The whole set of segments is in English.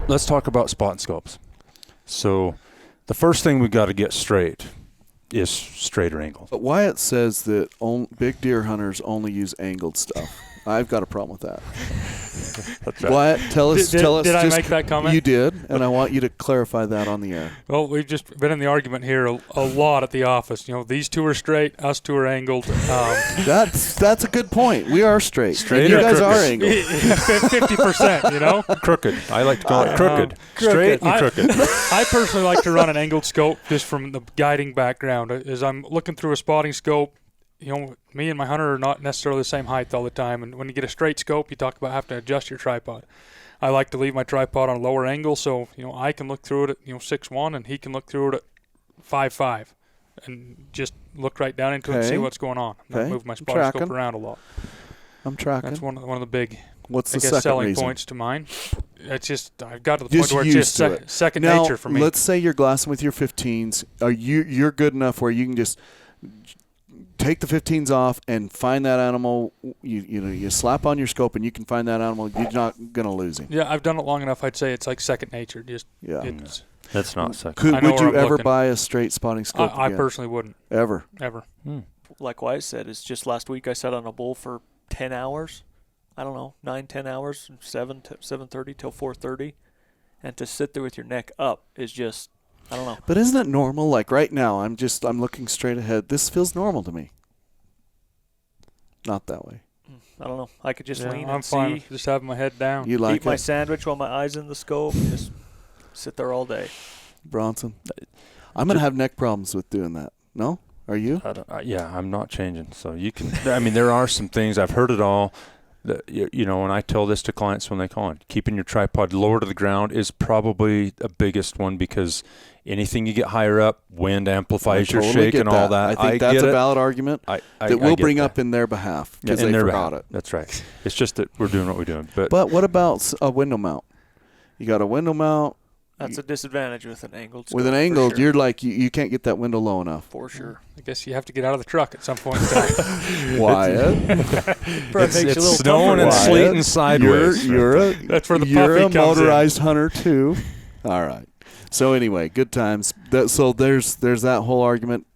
Let's talk about spot scopes. So the first thing we got to get straight is straighter angles. But Wyatt says that big deer hunters only use angled stuff. I've got a problem with that. That's right. Wyatt, tell us. Did I make that comment? You did, and I want you to clarify that on the air. Well, we've just been in the argument here a lot at the office. You know, these two are straight, us two are angled. That's a good point. We are straight. Straight you or guys crooked? are angled. 50%, you know? Crooked. I like to call it crooked. Straight and crooked. I personally like to run an angled scope just from the guiding background. As I'm looking through a spotting scope, you know, me and my hunter are not necessarily the same height all the time. And when you get a straight scope, you talk about having to adjust your tripod. I like to leave my tripod on a lower angle so, you know, I can look through it at, 6'1", and he can look through it at 5'5", and just look right down into it and see what's going on. Okay. I move my spotting scope around a lot. I'm tracking. That's one of the big, What's the I guess, second selling reason? points to mine. It's just I've got to the Just point where it's used just to it. second Now, nature for me. let's say you're glassing with your 15s. Are you're good enough where you can just take the 15s off and find that animal? You slap on your scope and you can find that animal. You're not gonna lose him. Yeah, I've done it long enough. I'd say it's like second nature. Just That's not second. Would you ever buy a straight spotting scope? I personally wouldn't. Ever. Like Wyatt said, it's just last week I sat on a bull for 10 hours. I don't know, 9-10 hours, from 7:30 till 4:30, and to sit there with your neck up is just, I don't know. But isn't it normal? Like right now, I'm looking straight ahead. This feels normal to me. Not that way. I don't know. I could just lean I'm and fine see, with just having my head down. You like eat my sandwich while my eyes in the scope, and just sit there all day. Bronson? I'm gonna have neck problems with doing that. No? Are you? I'm not changing. So you can. I mean, there are some things I've heard it all. That, and I tell this to clients when they call in, keeping your tripod lower to the ground is probably the biggest one, because anything you get higher up, wind amplifies your shake and all that. I think that's a valid argument that we'll bring up in their behalf because they forgot it. That's right. It's just that we're doing what we're doing. But what about a window mount? You got a window mount. That's a disadvantage with an angled scope. With an angled, sure. you're like, you can't get that window low enough. For sure. I guess you have to get out of the truck at some point in time. Wyatt? It's snowing and sleeting sideways. That's where the you're puffy a comes motorized hunter too. All right. So anyway, good times. So there's that whole argument.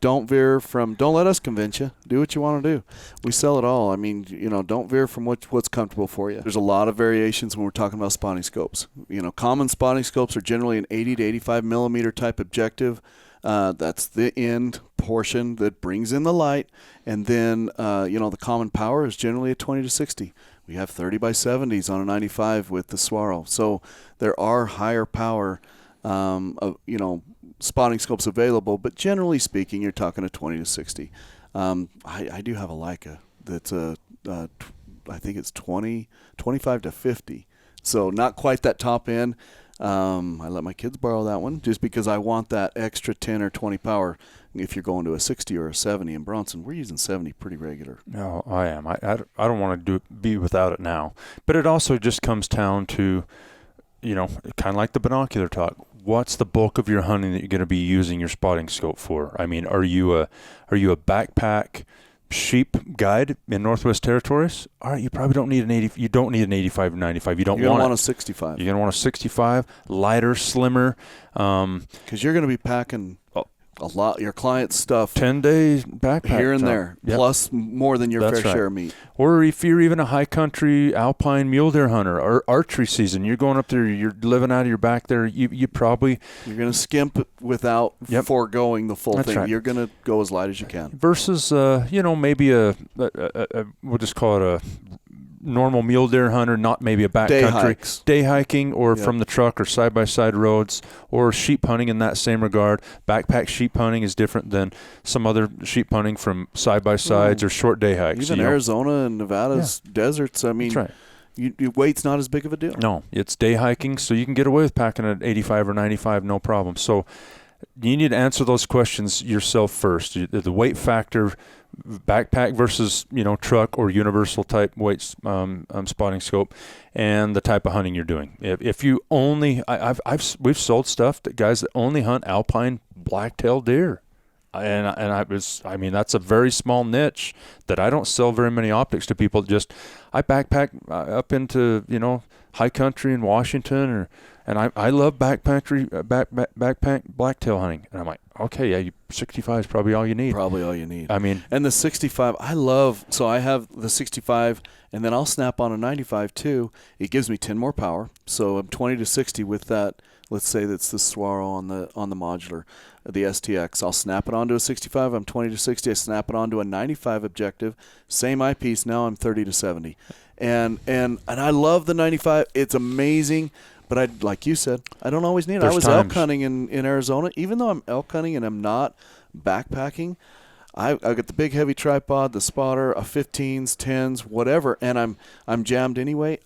Don't let us convince you. Do what you want to do. We sell it all. I mean, don't veer from what's comfortable for you. There's a lot of variations when we're talking about spotting scopes. Common spotting scopes are generally an 80 to 85 millimeter type objective. That's the end portion that brings in the light. And then, the common power is generally a 20 to 60. We have 30 by 70s on a 95 with the Swarovski. So there are higher power spotting scopes available, but generally speaking, you're talking a 20 to 60. I do have a Leica that's I think it's 25 to 50. So not quite that top end. I let my kids borrow that one just because I want that extra 10 or 20 power. If you're going to a 60 or a 70 in Bronson, we're using 70 pretty regular. No, I am. I don't want to be without it now. But it also just comes down to, kind of like the binocular talk. What's the bulk of your hunting that you're going to be using your spotting scope for? I mean, are you a backpack sheep guide in Northwest Territories? All right, you probably don't need an 80. You don't need an 85 or 95. You're going to want a 65. You're going to want a 65, lighter, slimmer. Because you're going to be packing a lot your client's stuff 10 days backpack here and there, plus more than your fair share of meat. Or if you're even a high country alpine mule deer hunter or archery season, you're going up there, you're living out of your back there, you're going to skimp without foregoing the full thing. Right. You're going to go as light as you can. Versus maybe we'll just call it a normal mule deer hunter, not maybe a backcountry day hiking or from the truck or side-by-side roads, or sheep hunting in that same regard. Backpack sheep hunting is different than some other sheep hunting from side-by-sides or short day hikes. Even Arizona and Nevada's deserts, I mean, that's right. Weight's not as big of a deal. No, it's day hiking, so you can get away with packing at 85 or 95, no problem. So you need to answer those questions yourself first. The weight factor backpack versus truck or universal type weight spotting scope, and the type of hunting you're doing. If you only, we've sold stuff to guys that only hunt alpine black-tailed deer, and that's a very small niche that I don't sell very many optics to people. I backpack up into high country in Washington, and I love backpack blacktail hunting, and I'm like, okay, yeah, 65 is probably all you need. Probably all you need. I mean, and the 65, I love. So I have the 65, and then I'll snap on a 95 too. It gives me 10 more power, so I'm 20 to 60 with that. Let's say that's the Swaro on the modular, the STX. I'll snap it onto a 65. I'm 20 to 60. I snap it onto a 95 objective. Same eyepiece. Now I'm 30 to 70, and I love the 95. It's amazing. But like you said, I don't always need it. I was elk hunting in Arizona. Even though I'm elk hunting and I'm not backpacking, I got the big heavy tripod, the spotter, a 15s, 10s, whatever, and I'm jammed anyway.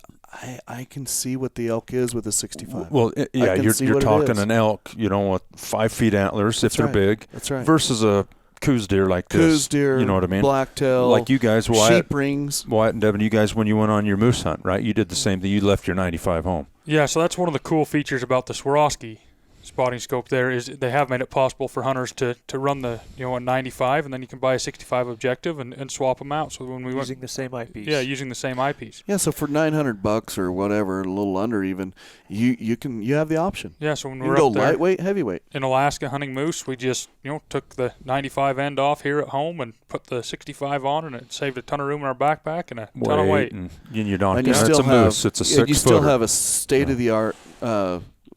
I can see what the elk is with a 65. Well, yeah, you're talking an elk, with 5 feet antlers That's if right. they're big. That's right. Versus a coos deer like this. Coos deer, you know what I mean? Blacktail, like you guys, Wyatt, sheep rings. Wyatt and Devin, you guys, when you went on your moose hunt, right? You did the same thing. You left your 95 home. Yeah, so that's one of the cool features about the Swarovski spotting scope there is they have made it possible for hunters to run the a 95, and then you can buy a 65 objective and swap them out. So when we using the same eyepiece. Yeah, using the same eyepiece. Yeah, so for $900 or whatever, a little under even, you have the option. Yeah, so when You we're can go up there lightweight, heavyweight. in Alaska hunting moose, we just took the 95 end off here at home and put the 65 on, and it saved a ton of room in our backpack and a ton of weight. And you don't. And you It's still a moose. It's a 6-footer. And you still have a state-of-the-art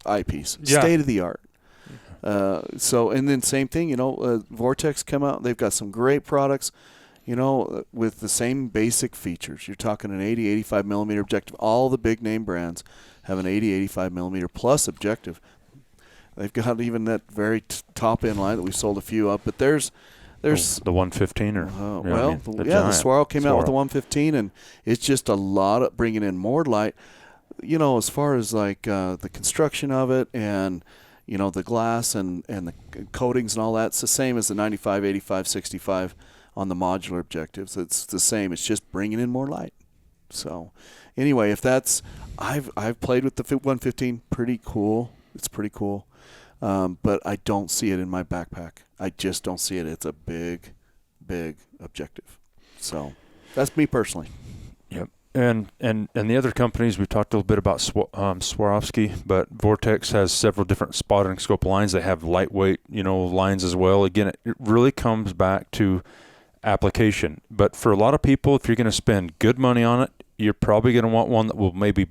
eyepiece. Yeah. State-of-the-art. And then same thing, Vortex come out. They've got some great products, with the same basic features. You're talking an 80, 85 millimeter objective. All the big name brands have an 80, 85 millimeter plus objective. They've got even that very top end line that we sold a few of, but there's the 115 or the Swaro came out with the 115, and it's just a lot of bringing in more light. As far as like the construction of it and the glass and the coatings and all that, it's the same as the 95, 85, 65 on the modular objectives. It's the same. It's just bringing in more light. So anyway, I've played with the 115. Pretty cool. It's pretty cool. But I don't see it in my backpack. I just don't see it. It's a big, big objective. So that's me personally. Yep. And the other companies, we talked a little bit about Swarovski, but Vortex has several different spotting scope lines. They have lightweight, lines as well. Again, it really comes back to application. But for a lot of people, if you're going to spend good money on it, you're probably going to want one that will maybe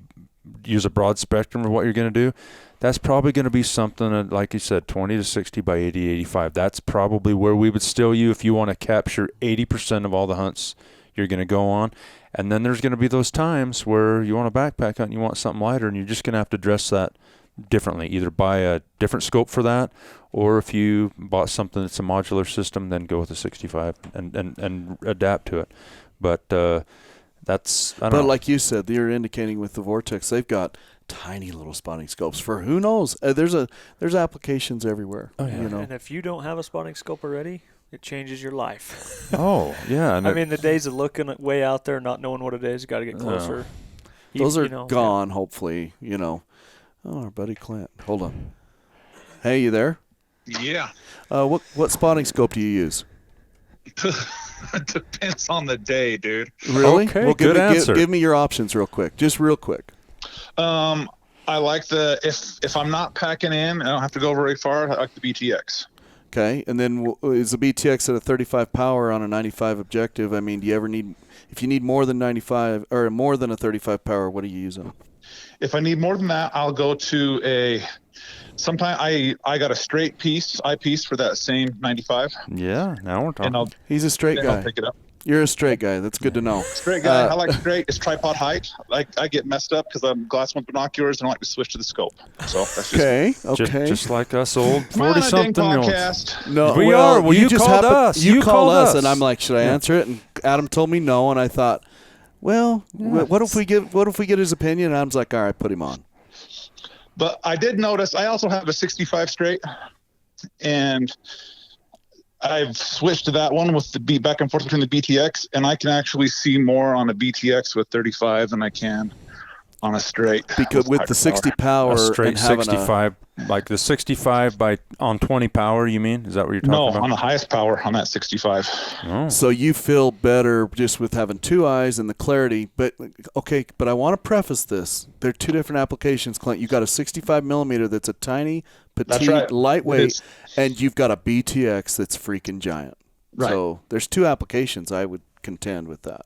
use a broad spectrum of what you're going to do. That's probably going to be something that, like you said, 20 to 60 by 80, 85. That's probably where we would steal you if you want to capture 80% of all the hunts you're going to go on. And then there's going to be those times where you want a backpack hunt and you want something lighter, and you're just going to have to dress that differently. Either buy a different scope for that, or if you bought something that's a modular system, then go with a 65 and adapt to it. But that's I don't know. But like you said, you're indicating with the Vortex, they've got tiny little spotting scopes for who knows. There's applications everywhere. Oh, yeah. And if you don't have a spotting scope already, it changes your life. Oh, yeah. And I mean, the days of looking way out there, not knowing what it is, got to get closer. Those are gone, hopefully. Oh, our buddy Clint. Hold on. Hey, you there? Yeah. What spotting scope do you use? Depends on the day, dude. Really? Okay, well, good answer. Give me your options real quick. Just real quick. I like if I'm not packing in, I don't have to go very far. I like the BTX. Okay, and then is the BTX at a 35 power on a 95 objective? I mean, do you ever if you need more than 95 or more than a 35 power, what do you use on? If I need more than that, I'll go to sometime I got a straight eyepiece for that same 95. Yeah, now we're talking. He's a straight guy. I'll pick it up. You're a straight guy. That's good to know. Straight guy. I like straight. It's tripod height. I get messed up because I'm glass with binoculars and I like to switch to the scope. So that's just okay. Just like us old We're on a dang 40-something. podcast. No, We are. Well, you just called us. You You called called us, us. and I'm like, should I answer it? And Adam told me no, and I thought, well, what if we get his opinion? And I was like, all right, put him on. But I did notice I also have a 65 straight, and I've switched to that one with the beat back and forth between the BTX, and I can actually see more on a BTX with 35 than I can on a straight. Because with the 60 power, A straight and having 65, like the 65 on 20 power, you mean? Is that what you're talking about? No, on the highest power on that 65. Oh. so you feel better just with having two eyes and the clarity. But okay, but I want to preface this. They're two different applications, Clint. You got a 65 millimeter that's a tiny, petite, right. lightweight, and you've got a BTX that's freaking giant. Right. So there's two applications. I would contend with that.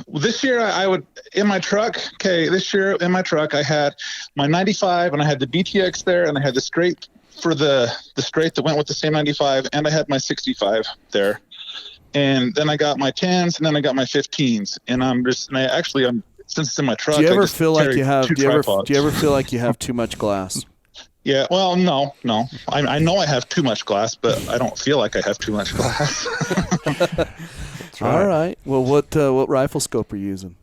Well, this year I would in my truck. Okay, this year in my truck I had my 95 and I had the BTX there, and I had the straight for the straight that went with the same 95, and I had my 65 there, and then I got my 10s, and then I got my 15s, and I'm since it's in my truck. Do you ever I just feel like carry you have? two Do you tripods. ever feel like you have too much glass? Yeah. Well, no. I know I have too much glass, but I don't feel like I have too much glass. All right. Well, what rifle scope are you using?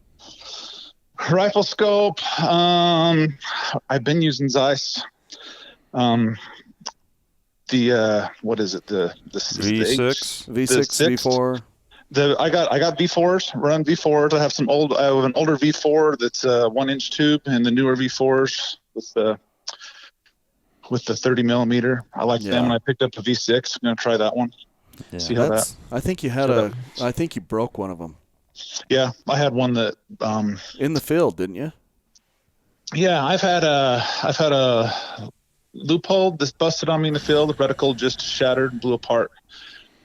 Rifle scope. I've been using Zeiss. What is it? The V6. V6, V4. I got V4s. Run V4s. I have an older V4 that's a 1-inch tube, and the newer V4s with the 30 millimeter. I like them, and I picked up a V6. I'm gonna try that one. Yeah. See how that. I think you I think you broke one of them. Yeah, I had one that. In the field, didn't you? Yeah, I've had a loophole that's busted on me in the field. The reticle just shattered, blew apart.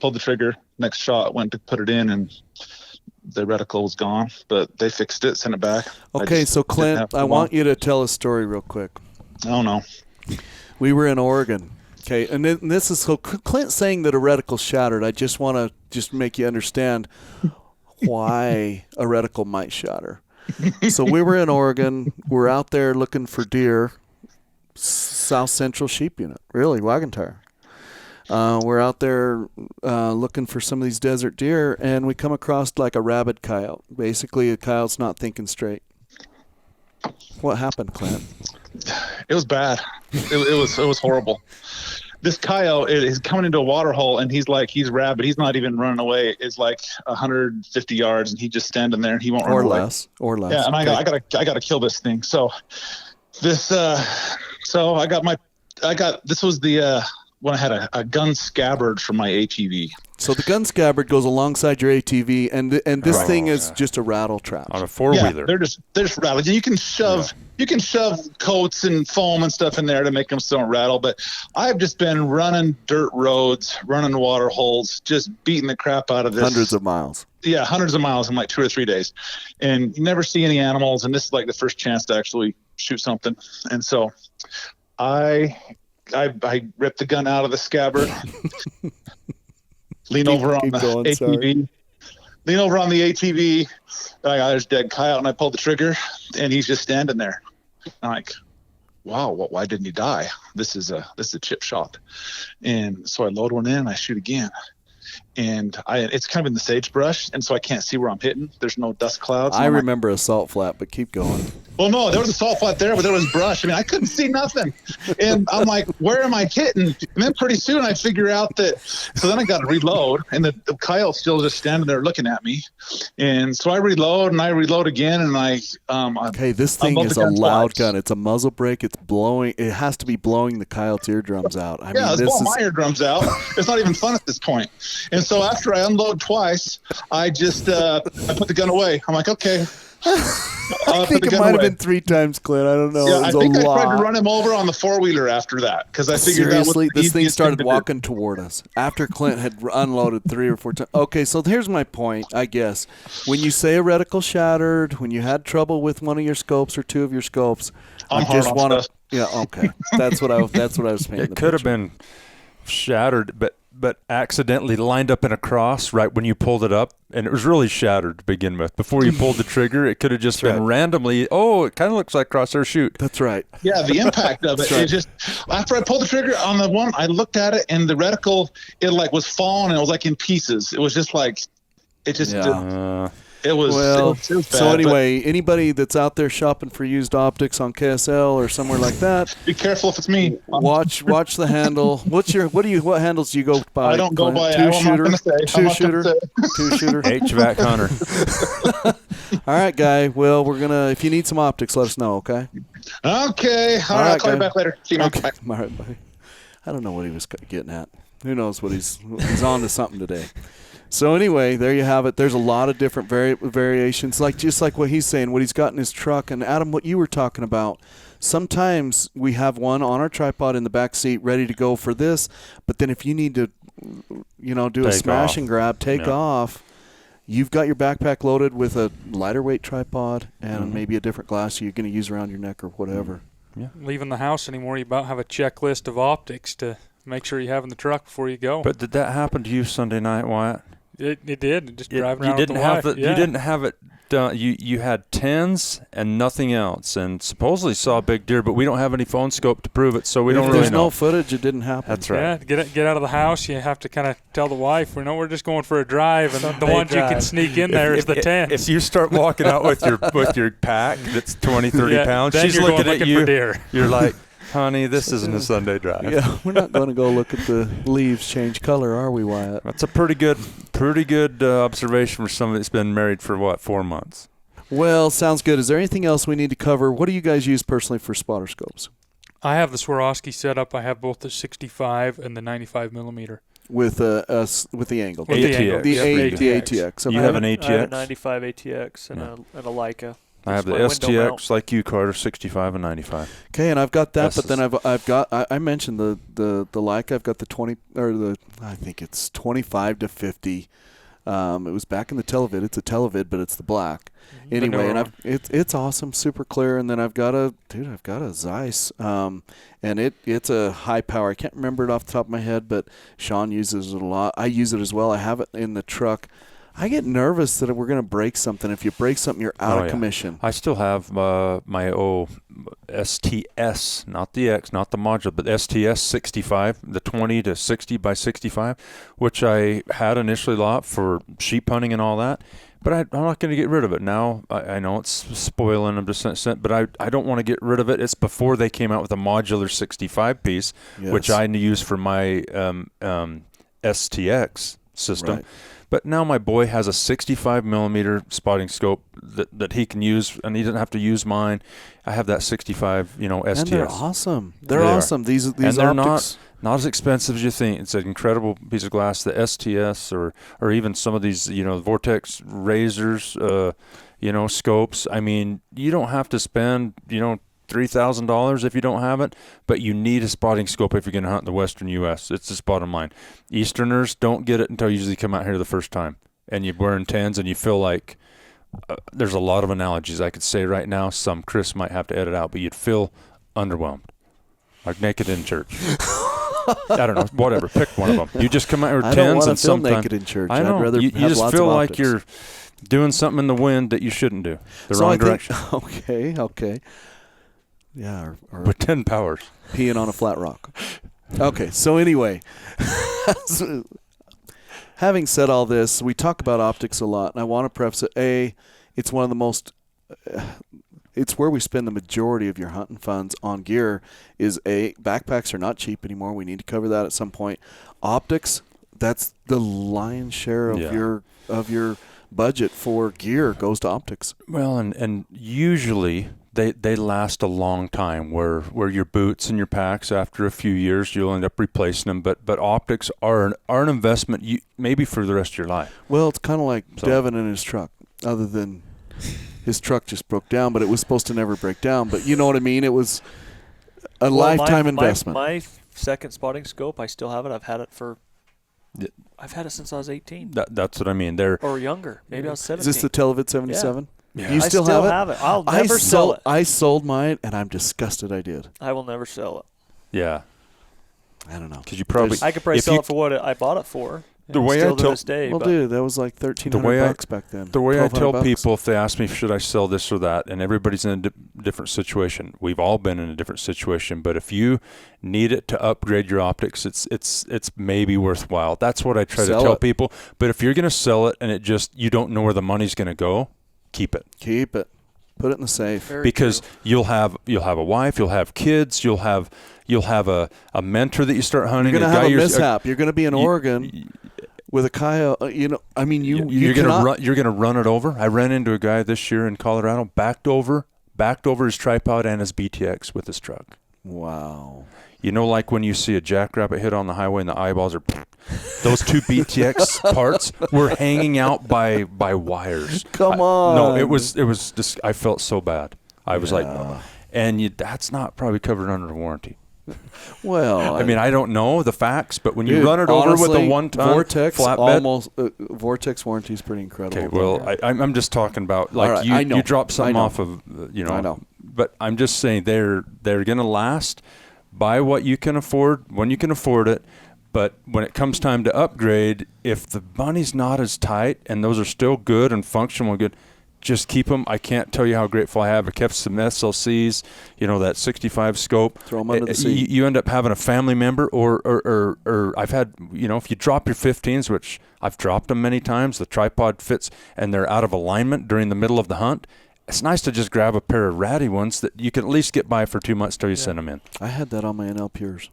Pulled the trigger. Next shot, went to put it in, and the reticle was gone. But they fixed it, sent it back. Okay, so Clint, I want you to tell a story real quick. Oh no. We were in Oregon. Okay, and this is so Clint saying that a reticle shattered. I just want to just make you understand why a reticle might shatter. So we were in Oregon. We're out there looking for deer, South Central sheep unit, really, wagon tire. We're out there looking for some of these desert deer, and we come across like a rabid coyote. Basically, a coyote's not thinking straight. What happened, Clint? It was bad. It was horrible. This coyote is coming into a water hole, and he's rabid. He's not even running away. It's like 150 yards, and he's just standing there, and he won't run away. Or less. Yeah, and I gotta kill this thing. So this this was the when I had a gun scabbard for my ATV. So the gun scabbard goes alongside your ATV, and this thing is just a rattle trap. On a four-wheeler. Yeah, they're just rattling. You can shove coats and foam and stuff in there to make them so don't rattle. But I've just been running dirt roads, running water holes, just beating the crap out of this. Hundreds of miles. Yeah, hundreds of miles in like 2 or 3 days, and you never see any animals. And this is like the first chance to actually shoot something. And so I ripped the gun out of the scabbard. Lean over on the ATV. Lean over on the ATV. There's dead coyote, and I pulled the trigger, and he's just standing there. I'm like, wow, why didn't he die? This is a chip shot. And so I load one in, and I shoot again. And it's kind of in the sagebrush, and so I can't see where I'm hitting. There's no dust clouds. I remember a salt flat, but keep going. Well, no, there was a salt flat there, but there was brush. I mean, I couldn't see nothing. And I'm like, where am I hitting? And then pretty soon I figure out that, so then I got to reload, and the coyote's still just standing there looking at me. And so I reload, and I reload again, and okay, this thing is a loud gun. It's a muzzle brake. It's blowing. It has to be blowing the coyote's eardrums out. It's blowing my eardrums out. It's not even fun at this point. And so after I unload twice, I just I put the gun away. I'm like, okay. I think it might have been 3 times, Clint. I don't know. Yeah, I think I tried to run him over on the 4-wheeler after that, because I figured seriously, this thing started walking toward us after Clint had unloaded 3 or 4 times. Okay, so here's my point, I guess. When you say a reticle shattered, when you had trouble with one of your scopes or 2 of your scopes, I just want to. Yeah, okay. That's what I was painting. It could have been shattered, but accidentally lined up in a cross right when you pulled it up, and it was really shattered to begin with. Before you pulled the trigger, it could have just been randomly, it kind of looks like crosshair shoot. That's right. Yeah, the impact of it. Right. It just, after I pulled the trigger on the one, I looked at it, and the reticle, it like was falling, and it was like in pieces. It was just like, it just It was, Well, it was bad, so anyway, anybody that's out there shopping for used optics on KSL or somewhere like that, be careful if it's me. watch the handle. What handles do you go by? I don't go Clint? by. I'm not going to say. I'm not gonna say. Two shooter. HVAC hunter. All right, guy. Well, we're gonna. If you need some optics, let us know. Okay. Okay. All right. I'll call you back later. See you, man. Okay. All right, buddy. I don't know what he was getting at. Who knows what he's on to something today. So anyway, there you have it. There's a lot of different variations, just like what he's saying, what he's got in his truck. And Adam, what you were talking about, sometimes we have one on our tripod in the back seat ready to go for this, but then if you need to, do a smash and grab, take off, you've got your backpack loaded with a lighter weight tripod and maybe a different glass you're going to use around your neck or whatever. Yeah. Leaving the house anymore, you about have a checklist of optics to make sure you have in the truck before you go. But did that happen to you Sunday night, Wyatt? It did. Just driving around You didn't with the have wife. You didn't have it done. You had 10s and nothing else, and supposedly saw a big deer, but we don't have any phone scope to prove it, so we don't really know. There's no footage. It didn't happen. That's right. Yeah, to get out of the house, you have to kind of tell the wife, we're just going for a drive, and Sunday the ones drive. you can sneak in there is the 10s. If you start walking out with your pack that's 20, 30 pounds, then she's you're looking going at looking you. for deer. You're like, honey, this isn't a Sunday drive. Yeah, we're not going to go look at the leaves change color, are we, Wyatt? That's a pretty good observation for somebody that's been married for 4 months. Well, sounds good. Is there anything else we need to cover? What do you guys use personally for spotter scopes? I have the Swarovski setup. I have both the 65 and the 95 millimeter. With the angle. With the angle. The Yep, ATX. You have an I have a ATX? 95 ATX and a Leica. I have the my window mount. STX like you, Carter, 65 and 95. Okay, and I've got that, That's but then I mentioned the Leica. I've got the 20 I think it's 25 to 50. It was back in the televid. It's a televid, but it's the black. Anyway, and it's awesome, super clear. And then I've got a Zeiss, and it's a high power. I can't remember it off the top of my head, but Sean uses it a lot. I use it as well. I have it in the truck. I get nervous that we're going to break something. If you break something, you're out of commission. I still have my STS, not the X, not the module, but STS 65, the 20 to 60 by 65, which I had initially a lot for sheep hunting and all that. But I'm not going to get rid of it now. I know it's spoiling. I'm just saying, but I don't want to get rid of it. It's before they came out with a modular 65 piece, which I use for my STX system. Right. But now my boy has a 65 millimeter spotting scope that he can use, and he doesn't have to use mine. I have that 65, STS. And they're awesome. They're awesome. These and they're optics. Not as expensive as you think. It's an incredible piece of glass. The STS or even some of these, Vortex razors, scopes. I mean, you don't have to spend, $3,000 if you don't have it, but you need a spotting scope if you're going to hunt in the western U.S. It's just bottom line. Easterners don't get it until you usually come out here the first time, and you're wearing 10s, and you feel like there's a lot of analogies I could say right now. Some Chris might have to edit out, but you'd feel underwhelmed, like naked in church. I don't know, whatever. Pick one of them. You just come out here with 10s, I don't want to and feel sometimes naked in church. I know. I'd rather you have just lots feel of like optics. you're doing something in the wind that you shouldn't do. The wrong direction. Okay. Yeah, or with 10 powers. Peeing on a flat rock. Okay, so anyway, having said all this, we talk about optics a lot, and I want to preface it. It's one of the most it's where we spend the majority of your hunting funds on gear. Backpacks are not cheap anymore. We need to cover that at some point. Optics, that's the lion's share of your budget for gear goes to optics. Well, and usually they last a long time. Where your boots and your packs, after a few years, you'll end up replacing them. But optics are an investment, maybe for the rest of your life. Well, it's kind of like Devin and his truck. Other than his truck just broke down, but it was supposed to never break down. But you know what I mean? It was a lifetime investment. My second spotting scope, I still have it. I've had it since I was 18. That's what I mean. Or younger. Maybe I was 17. Is this the Televid 77? Yeah. You still have it? I'll never sell it. I sold mine, and I'm disgusted I did. I will never sell it. Yeah. I don't know. Because you probably I could probably sell it for what I bought it for. The way still I to tell this day. Well, but dude, that was like $1,300 back then. The way I tell $1,200. people if they ask me, should I sell this or that, and everybody's in a different situation. We've all been in a different situation, but if you need it to upgrade your optics, it's maybe worthwhile. That's what I try to tell people. But if you're going to sell it and you don't know where the money's going to go, keep it. Keep it. Put it in the safe. Because you'll have a wife, you'll have kids, you'll have a mentor that you start hunting. You're going to have a mishap. You're going to be in Oregon with a Coyote. You're going to run it over. I ran into a guy this year in Colorado, backed over his tripod and his BTX with his truck. Wow. You know, like when you see a jackrabbit hit on the highway and the eyeballs are those two BTX parts were hanging out by wires. Come on. No, it was just, I felt so bad. I was like, and that's not probably covered under warranty. Well, I mean, I don't know the facts, but when you run it over with a 1-ton Vortex, flatbed, Vortex warranty is pretty incredible. Okay, well, I'm just talking about like you drop something off of, I know. But I'm just saying they're going to last. Buy what you can afford when you can afford it. But when it comes time to upgrade, if the money's not as tight and those are still good and functional and good, just keep them. I can't tell you how grateful I have. I kept some SLCs, that 65 scope. Throw them under the seat. You end up having a family member or I've had, if you drop your 15s, which I've dropped them many times, the tripod fits and they're out of alignment during the middle of the hunt. It's nice to just grab a pair of ratty ones that you can at least get by for 2 months till you send them in. I had that on my NL Pures.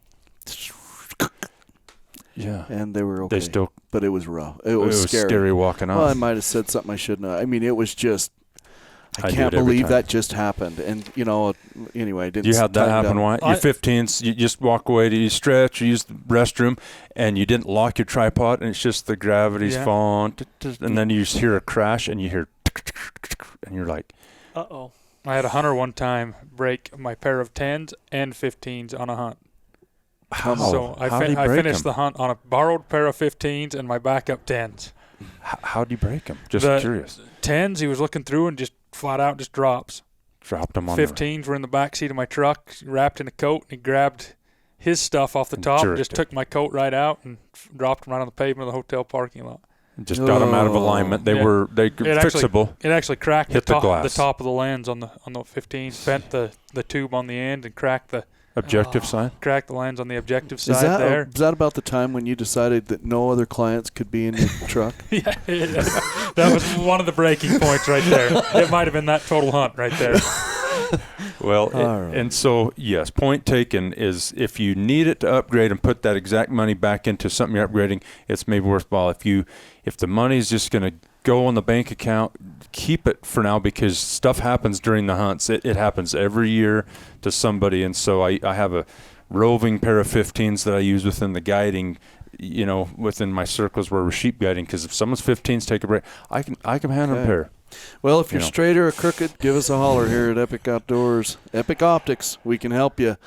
Yeah. And they were okay. But it was rough. It was scary walking off. Well, I might have said something I shouldn't have. I mean, it was just, I can't believe that just happened. And, anyway, I didn't. You had that happen, Wyatt? Your 15s, you just walk away, you stretch, you use the restroom, and you didn't lock your tripod, and it's just the gravity's falling. And then you just hear a crash, and you hear, and you're like, uh-oh. I had a hunter one time break my pair of 10s and 15s on a hunt. How? So I finished the hunt on a borrowed pair of 15s and my backup 10s. How do you break them? Just curious. 10s, he was looking through and just flat out just drops. Dropped them on 15s were in the back seat of my truck, wrapped in a coat, and he grabbed his stuff off the top and just took my coat right out and dropped them right on the pavement of the hotel parking lot. Just got them out of alignment. They were fixable. It actually cracked the top of the lens on the 15s, bent the tube on the end, and cracked the objective side. Cracked the lens on the objective side. Is that about the time when you decided that no other clients could be in your truck? Yeah, that was one of the breaking points right there. It might have been that total hunt right there. Well, and so, yes, point taken is if you need it to upgrade and put that exact money back into something you're upgrading, it's maybe worthwhile. If the money's just going to go on the bank account, keep it for now because stuff happens during the hunts. It happens every year to somebody, and so I have a roving pair of 15s that I use within the guiding, within my circles where we're sheep guiding, because if someone's 15s take a break, I can hand them a pair. Well, if you're straight or crooked, give us a holler here at Epic Outdoors. Epic Optics, we can help you.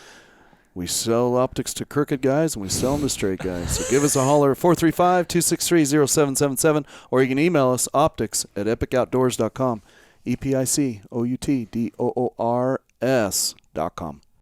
We sell optics to crooked guys, and we sell them to straight guys. So give us a holler at 435-263-0777, or you can email us optics@epicoutdoors.com, EPICOUTDOORS.com.